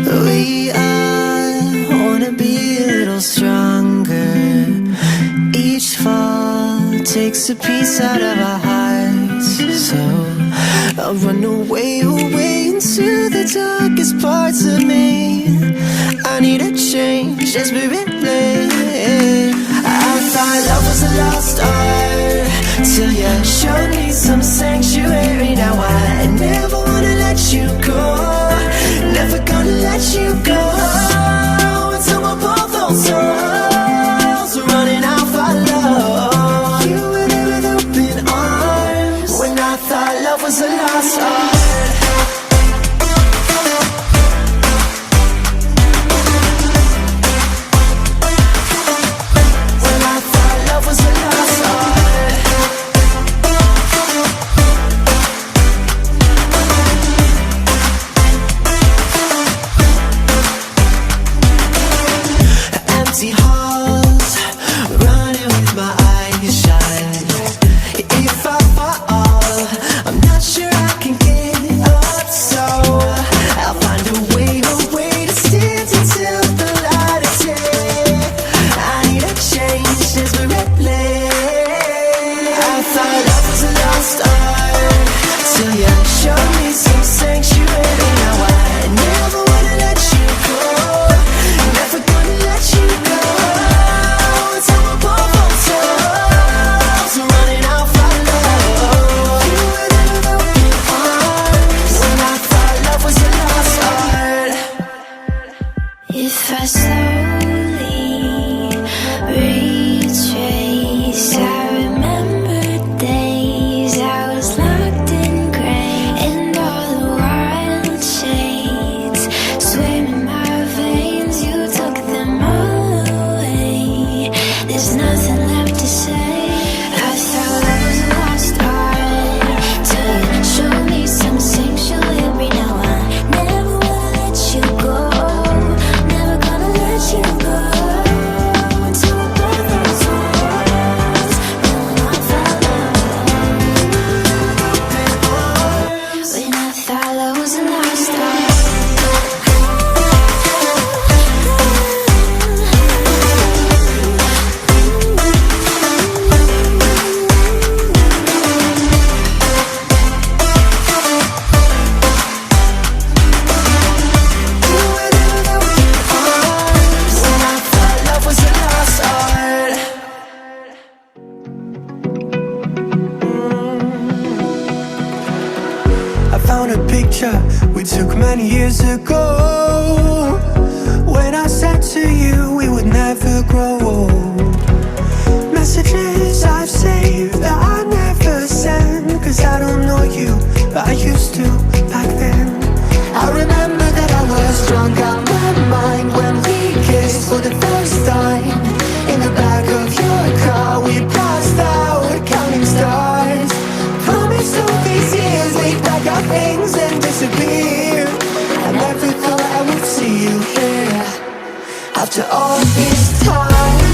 We all wanna be a little stronger. Each fall takes a piece out of our hearts. So I'll run away, away into the darkest parts of me. I need a change desperately. I thought love was a lost art till you showed me some sanctuary. Now I never wanna let you go, never gonna let you go until we're both on souls running out for love. You were there with open arms when I thought love was a lost art. We took many years ago, when I said to you we would never grow old. Messages I've saved that I never send, cause I don't know you, but I used to back then. I remember that I was drunk out my mind when we kissed for the first time. In the back of your car we passed out counting stars. Promised all these years we'd pack our things and disappear. I never thought I would see you here after all this time.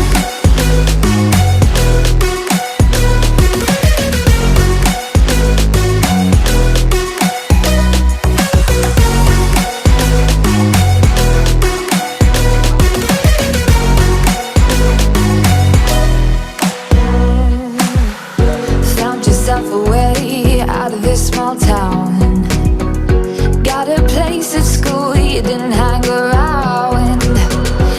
Found yourself a way out of this small town. Got a place at school you didn't hang around.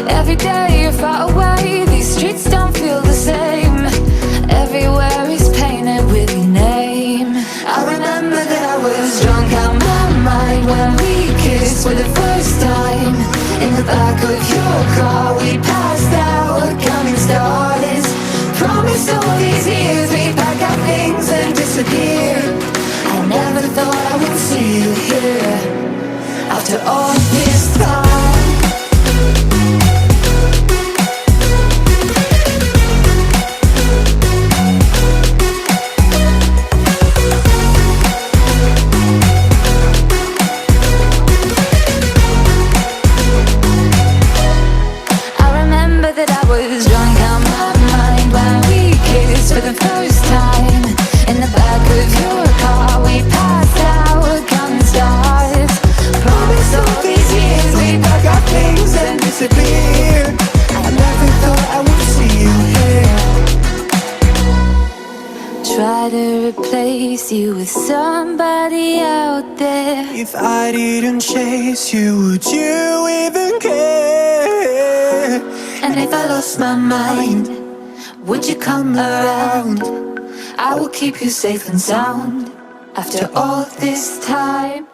Every day you're far away, these streets don't feel the same. Everywhere is painted with your name. I remember that I was drunk out my mind when we kissed for the first time. In the back of your car we passed out counting stars. Promised all these years we'd pack our things and disappear. I never thought I would see you here after all this time. I remember that I was drunk out my mind when we kissed for the first time. In the back of your miss you with somebody out there. If I didn't chase you, would you even care? And if I lost my mind, would you come around? I will keep you safe and sound after all this time.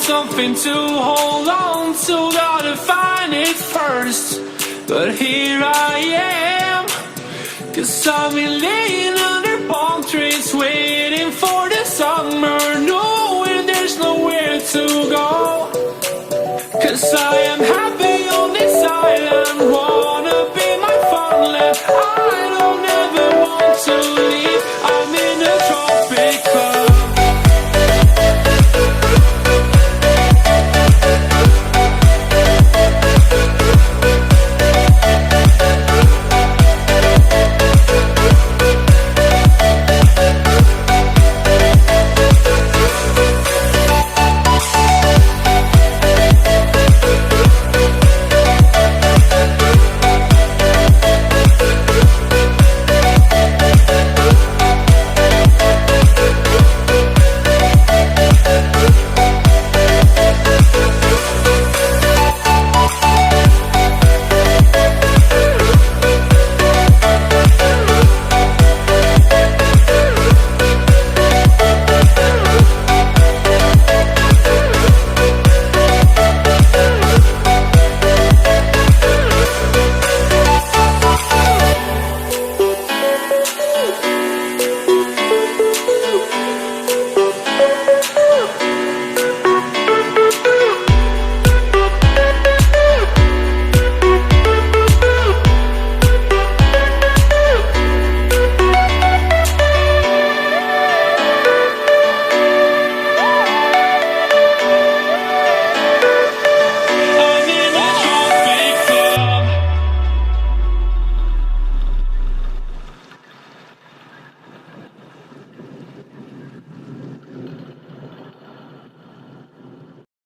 Something to hold on to, gotta find it first. But here I am, 'cause I've been laying under palm trees, waiting for the summer, knowing there's nowhere to go. 'Cause I am happy on this island.